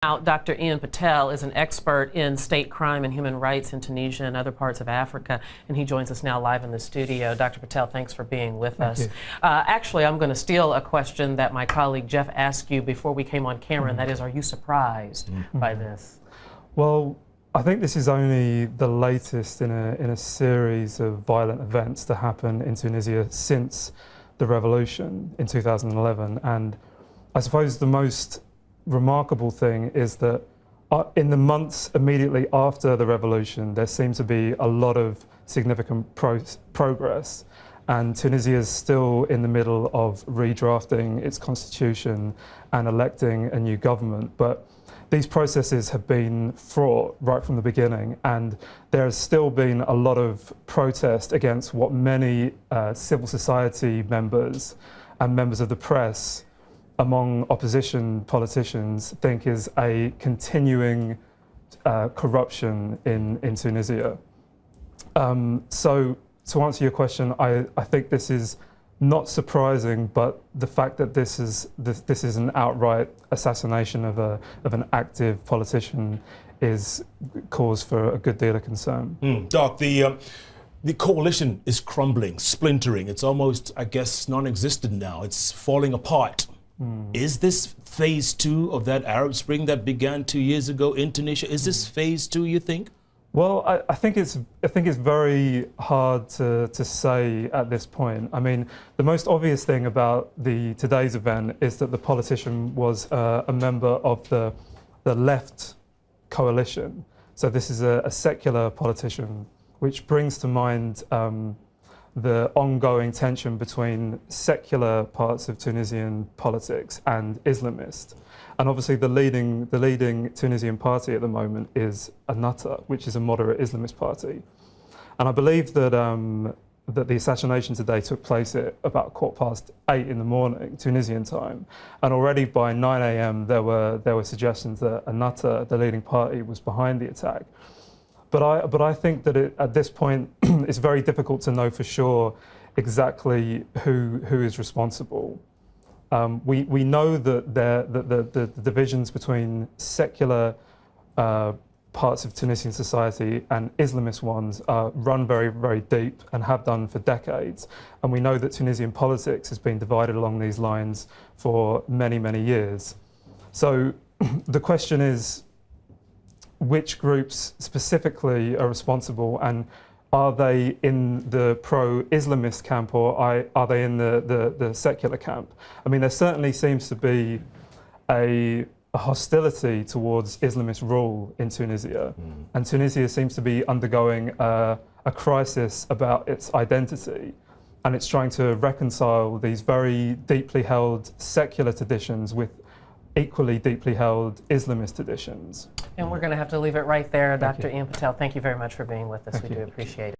Now, Dr. Ian Patel is an expert in state crime and human rights in Tunisia and other parts of Africa, and he joins us now live in the studio. Dr. Patel, thanks for being with us. Actually, I'm going to steal a question that my colleague Jeff asked you before we came on camera, and that is, are you surprised by this? Well, I think this is only the latest in a series of violent events to happen in Tunisia since the revolution in 2011. And I suppose the most remarkable thing is that in the months immediately after the revolution, there seemed to be a lot of significant progress. And Tunisia is still in the middle of redrafting its constitution and electing a new government. But these processes have been fraught right from the beginning, and there has still been a lot of protest against what many civil society members and members of the press among opposition politicians think is a continuing corruption in Tunisia. So to answer your question, I think this is not surprising, but the fact that this is an outright assassination of an active politician is cause for a good deal of concern. Doc, the coalition is crumbling, splintering. It's almost, I guess, non-existent now. It's falling apart. Is this phase 2 of that Arab Spring that began 2 years ago in Tunisia? Is this phase 2, you think? Well, I think it's very hard to say at this point. I mean, the most obvious thing about today's event is that the politician was a member of the left coalition. So this is a secular politician, which brings to mind the ongoing tension between secular parts of Tunisian politics and Islamist. And obviously the leading Tunisian party at the moment is Ennahda, which is a moderate Islamist party. And I believe that that the assassination today took place at about 8:15 in the morning, Tunisian time. And already by 9 a.m. there were suggestions that Ennahda, the leading party, was behind the attack. But I think that at this point it's very difficult to know for sure exactly who is responsible. We know that the divisions between secular parts of Tunisian society and Islamist ones run very, very deep and have done for decades. And we know that Tunisian politics has been divided along these lines for many, many years. So the question is, which groups specifically are responsible, and are they in the pro-Islamist camp, or are they in the secular camp? I mean, there certainly seems to be a hostility towards Islamist rule in Tunisia, and Tunisia seems to be undergoing a crisis about its identity, and it's trying to reconcile these very deeply held secular traditions with equally deeply held Islamist traditions. And we're going to have to leave it right there. Dr. Ian Patel, thank you very much for being with us. We do appreciate it.